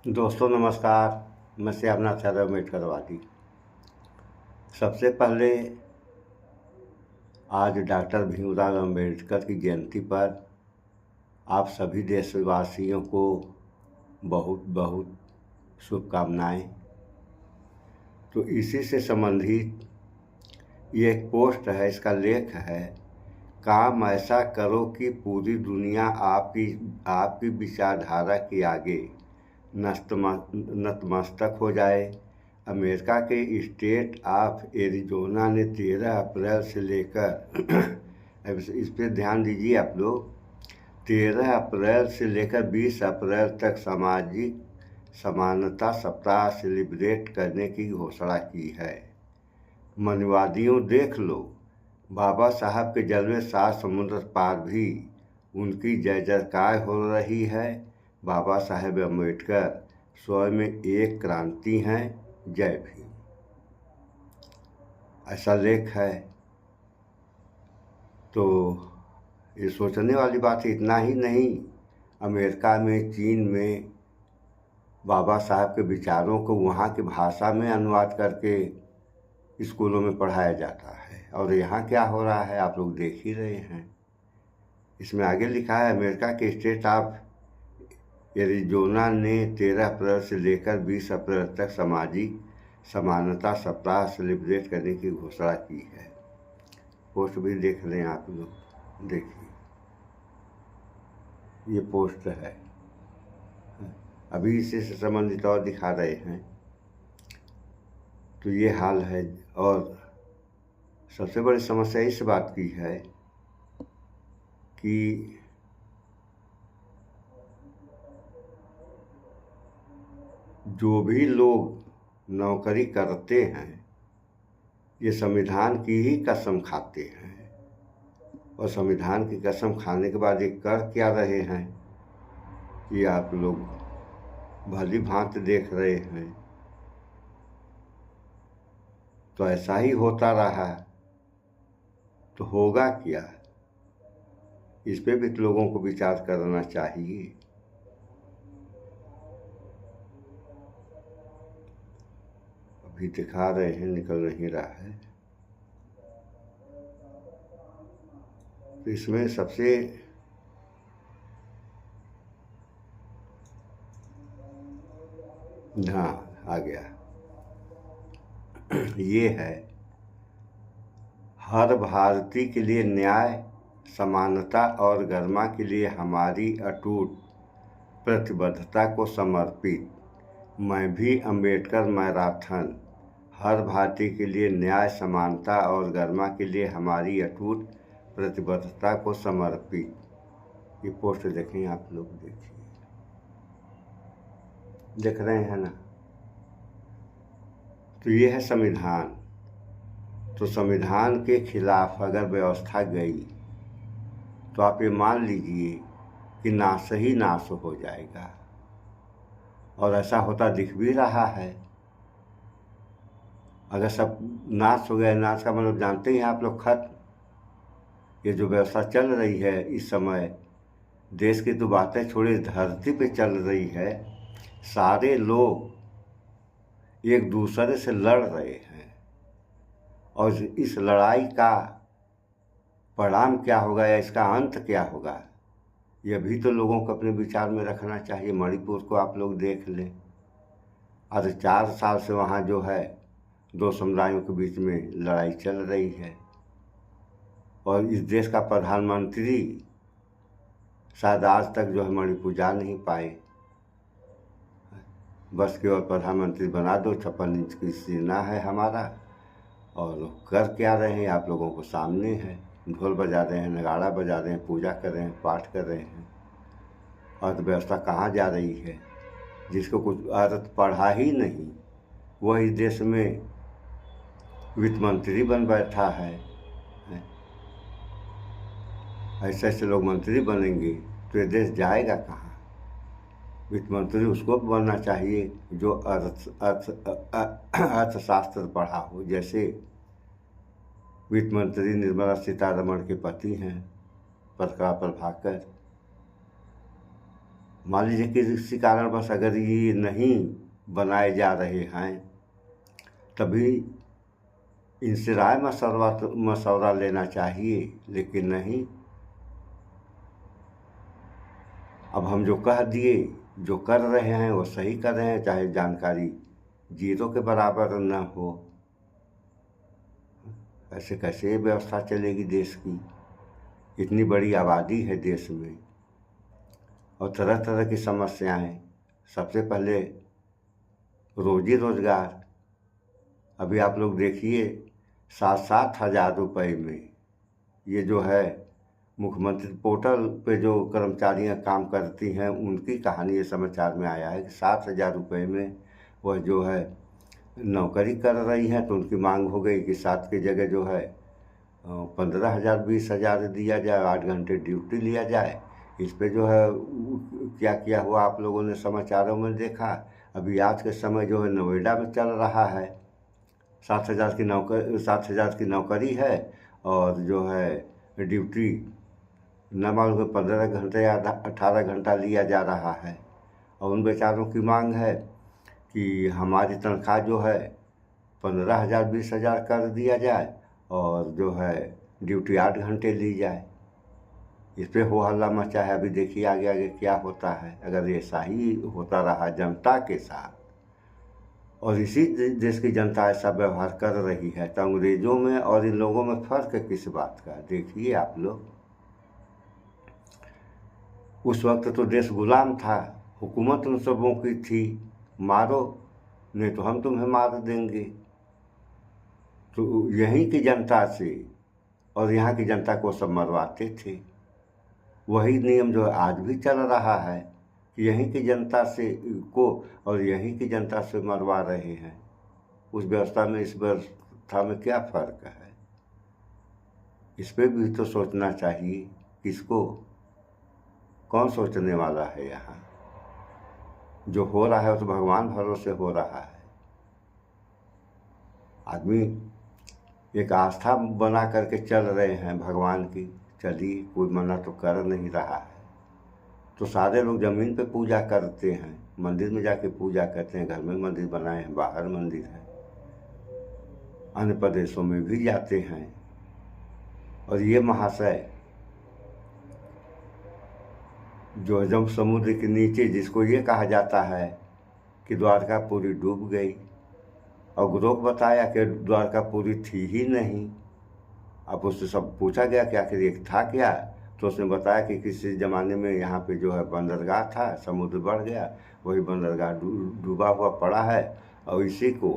दोस्तों नमस्कार। मैं श्यामनाथ यादव मेटकरवादी। सबसे पहले आज डॉक्टर भीमराव अम्बेडकर की जयंती पर आप सभी देशवासियों को बहुत बहुत शुभकामनाएं। तो इसी से संबंधित ये एक पोस्ट है, इसका लेख है, काम ऐसा करो कि पूरी दुनिया आपकी विचारधारा के आगे नतमस्तक हो जाए। अमेरिका के स्टेट ऑफ एरिजोना ने 13 अप्रैल से लेकर इस पर ध्यान दीजिए आप लोग, 13 अप्रैल से लेकर 20 अप्रैल तक सामाजिक समानता सप्ताह सेलिब्रेट करने की घोषणा की है। मनवादियों देख लो, बाबा साहब के जलवे 7 समुद्र पार भी उनकी जय जयकार हो रही है। बाबा साहेब अम्बेडकर स्वयं में एक क्रांति हैं। जय भीम। ऐसा लेख है। तो ये सोचने वाली बात है। इतना ही नहीं, अमेरिका में, चीन में बाबा साहब के विचारों को वहाँ की भाषा में अनुवाद करके स्कूलों में पढ़ाया जाता है। और यहाँ क्या हो रहा है आप लोग देख ही रहे हैं। इसमें आगे लिखा है, अमेरिका के स्टेट ऑफ एरिजोना ने 13 अप्रैल से लेकर 20 अप्रैल तक सामाजिक समानता सप्ताह सेलिब्रेट करने की घोषणा की है। पोस्ट भी देख लें आप लोग, देखिए ये पोस्ट है। अभी इसी से संबंधित और दिखा रहे हैं। तो ये हाल है। और सबसे बड़ी समस्या इस बात की है कि जो भी लोग नौकरी करते हैं ये संविधान की ही कसम खाते हैं। और संविधान की कसम खाने के बाद ये कर क्या रहे हैं ये आप लोग भली भांति देख रहे हैं। तो ऐसा ही होता रहा तो होगा क्या, इस पे भी लोगों को विचार करना चाहिए। अभी दिखा रहे हैं, निकल नहीं रहा है। तो इसमें सबसे हाँ आ गया। ये है, हर भारतीय के लिए न्याय, समानता और गरिमा के लिए हमारी अटूट प्रतिबद्धता को समर्पित। मैं भी अम्बेडकर मैराथन। हर भारतीय के लिए न्याय, समानता और गरिमा के लिए हमारी अटूट प्रतिबद्धता को समर्पित। ये पोस्ट देखें आप लोग, देखिए, देख रहे हैं ना। तो ये है संविधान। तो संविधान के खिलाफ अगर व्यवस्था गई तो आप ये मान लीजिए कि नाश ही नाश हो जाएगा। और ऐसा होता दिख भी रहा है। अगर सब नाश हो गया, नाश का मतलब जानते हैं आप लोग, खत्म। ये जो व्यवस्था चल रही है इस समय, देश की तो बातें छोड़े, धरती पे चल रही है। सारे लोग एक दूसरे से लड़ रहे हैं। और इस लड़ाई का परिणाम क्या होगा या इसका अंत क्या होगा, यह भी तो लोगों को अपने विचार में रखना चाहिए। मणिपुर को आप लोग देख लें। आज 4 साल से वहाँ जो है 2 समुदायों के बीच में लड़ाई चल रही है। और इस देश का प्रधानमंत्री शायद आज तक जो है मणिपुर जा नहीं पाए। बस केवल प्रधानमंत्री बना दो, 56 इंच की सीना है हमारा। और कर क्या रहे हैं आप लोगों को सामने है। ढोल बजा रहे हैं, नगाड़ा बजा रहे हैं, पूजा कर रहे हैं, पाठ कर रहे हैं। अर्थव्यवस्था कहाँ जा रही है। जिसको कुछ अर्थ पढ़ा ही नहीं वह इस देश में वित्त मंत्री बन बैठा है। ऐसे ऐसे लोग मंत्री बनेंगे तो ये देश जाएगा कहाँ। वित्त मंत्री उसको बनना चाहिए जो अर्थशास्त्र पढ़ा हो। जैसे वित्त मंत्री निर्मला सीतारमण के पति हैं प्रभाकर। मान लीजिए कि किसी कारणवश अगर ये नहीं बनाए जा रहे हैं, तभी इनसे राय मशवरा लेना चाहिए, लेकिन नहीं। अब हम जो कह दिए, जो कर रहे हैं वो सही कर रहे हैं, चाहे जानकारी जीरो के बराबर न हो। ऐसे कैसे व्यवस्था चलेगी देश की? इतनी बड़ी आबादी है देश में और तरह तरह की समस्याएं। सबसे पहले रोजी रोजगार। अभी आप लोग देखिए, 7,000 रुपये में ये जो है मुख्यमंत्री पोर्टल पे जो कर्मचारियां काम करती हैं, उनकी कहानी ये समाचार में आया है कि 7,000 रुपये में वह जो है नौकरी कर रही हैं। तो उनकी मांग हो गई कि 7 की जगह जो है 15,000 20,000 दिया जाए, 8 घंटे ड्यूटी लिया जाए। इस पे जो है क्या किया हुआ आप लोगों ने समाचारों में देखा। अभी आज के समय जो है नोएडा में चल रहा है, 7,000 की नौकरी है और जो है ड्यूटी न मालूम 15 घंटे या 18 घंटा लिया जा रहा है। और उन बेचारों की मांग है कि हमारी तनख्वाह जो है 15,000 20,000 कर दिया जाए और जो है ड्यूटी 8 घंटे ली जाए। इस पर हो हल्ला मचा है। अभी देखिए आगे आगे क्या होता है। अगर ऐसा ही होता रहा जनता के साथ और इसी देश की जनता ऐसा व्यवहार कर रही है, तो अंग्रेजों में और इन लोगों में फ़र्क किस बात का? देखिए आप लोग, उस वक्त तो देश गुलाम था, हुकूमत उन सबों की थी, मारो नहीं तो हम तुम्हें मार देंगे। तो यहीं की जनता से और यहाँ की जनता को सब मरवाते थे। वही नियम जो आज भी चल रहा है कि यहीं की जनता से को और यहीं की जनता से मरवा रहे हैं। उस व्यवस्था में इस व्यवस्था में क्या फ़र्क है? इस पे भी तो सोचना चाहिए। किसको, कौन सोचने वाला है? यहाँ जो हो रहा है वो तो भगवान भरोसे हो रहा है। आदमी एक आस्था बना करके चल रहे हैं भगवान की, चलिए, कोई मना तो कर नहीं रहा है। तो सारे लोग ज़मीन पे पूजा करते हैं, मंदिर में जाके पूजा करते हैं। घर में मंदिर बनाए हैं, बाहर मंदिर है, अन्य प्रदेशों में भी जाते हैं। और ये महाशय जो जब समुद्र के नीचे, जिसको ये कहा जाता है कि द्वारकापुरी डूब गई, और गुरोक बताया कि द्वारकापुरी थी ही नहीं। अब उससे सब पूछा गया कि आखिर एक था क्या? तो उसने बताया कि किसी ज़माने में यहाँ पे जो है बंदरगाह था, समुद्र बढ़ गया, वही बंदरगाह डूबा हुआ पड़ा है। और इसी को,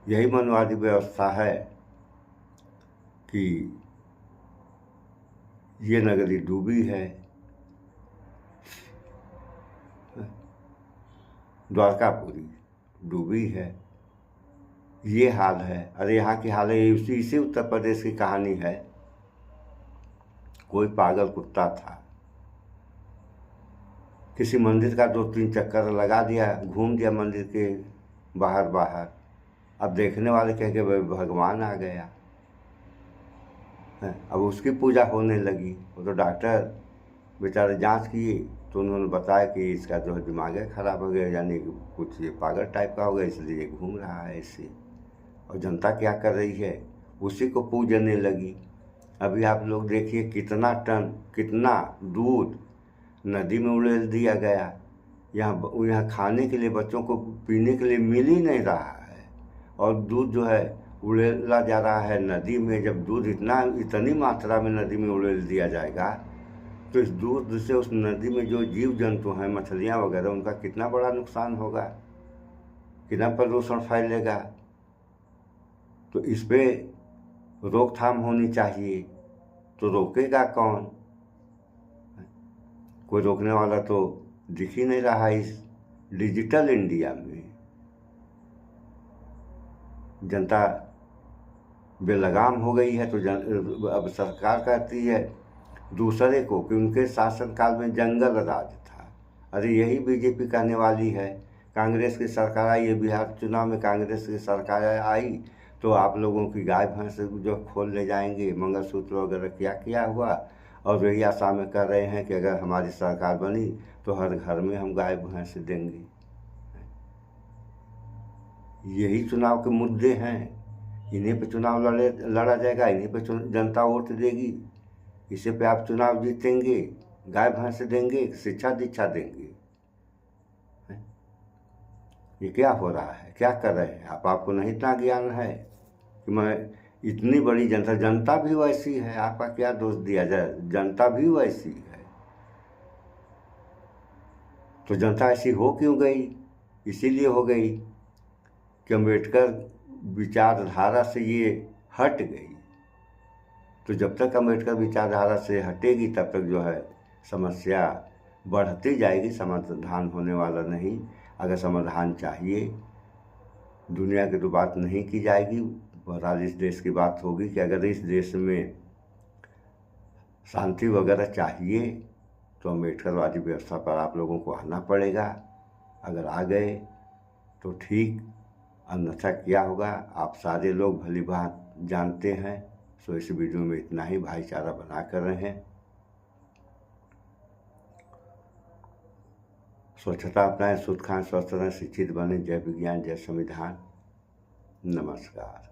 यही मनवादी व्यवस्था है कि ये नगरी डूबी है, द्वारकापुरी डूबी है। ये हाल है। अरे यहाँ की हाल है, इसी उत्तर प्रदेश की कहानी है। कोई पागल कुत्ता था, किसी मंदिर का 2-3 चक्कर लगा दिया, घूम दिया मंदिर के बाहर बाहर। अब देखने वाले कह के भगवान आ गया है। अब उसकी पूजा होने लगी। वो तो डॉक्टर बेचारे जांच किए तो उन्होंने बताया कि इसका जो है दिमाग खराब हो गया, यानी कि कुछ ये पागल टाइप का हो गया, इसलिए घूम रहा है ऐसे। और जनता क्या कर रही है? उसी को पूजने लगी। अभी आप लोग देखिए कितना दूध नदी में उड़ेल दिया गया। यहाँ खाने के लिए, बच्चों को पीने के लिए मिल ही नहीं रहा है, और दूध जो है उड़ेला जा रहा है नदी में। जब दूध इतनी मात्रा में नदी में उड़ेल दिया जाएगा, तो इस दूध से उस नदी में जो जीव जंतु हैं, मछलियाँ वगैरह, उनका कितना बड़ा नुकसान होगा, कितना प्रदूषण फैलेगा। तो इस पे रोकथाम होनी चाहिए। तो रोकेगा कौन? कोई रोकने वाला तो दिख ही नहीं रहा। इस डिजिटल इंडिया में जनता बेलगाम हो गई है। तो अब सरकार कहती है दूसरे को कि उनके शासनकाल में जंगल राज था। अरे यही बीजेपी कहने वाली है। कांग्रेस की सरकार आई है, बिहार चुनाव में कांग्रेस की सरकार आई तो आप लोगों की गाय भैंस जो खोल ले जाएंगे, मंगलसूत्र वगैरह क्या किया हुआ, और यही आशा में कर रहे हैं कि अगर हमारी सरकार बनी तो हर घर में हम गाय भैंस देंगे। यही चुनाव के मुद्दे हैं, इन्हीं पे चुनाव लड़ा जाएगा, इन्हीं पे जनता वोट देगी, इसी पे आप चुनाव जीतेंगे। गाय भैंस देंगे, शिक्षा दीक्षा देंगे। ये क्या हो रहा है, क्या कर रहे हैं आप? आपको नहीं इतना ज्ञान है कि मैं इतनी बड़ी जनता भी वैसी है, आपका क्या दोष दिया जाए? जनता भी वैसी है, तो जनता ऐसी हो क्यों गई? इसीलिए हो गई कि अम्बेडकर विचारधारा से ये हट गई। तो जब तक अम्बेडकर विचारधारा से हटेगी तब तक जो है समस्या बढ़ती जाएगी, समाधान होने वाला नहीं। अगर समाधान चाहिए, दुनिया की तो बात नहीं की जाएगी, बहरहाल इस देश की बात होगी कि अगर इस देश में शांति वगैरह चाहिए तो अम्बेडकरवादी व्यवस्था पर आप लोगों को आना पड़ेगा। अगर आ गए तो ठीक, अन्यथा क्या होगा आप सारे लोग भली बात जानते हैं। सो इस वीडियो में इतना ही, भाईचारा बना कर रहे हैं, स्वच्छता अपनाएं, शुद्ध खाएं, स्वस्थ रहें, शिक्षित बने। जय विज्ञान, जय संविधान। नमस्कार।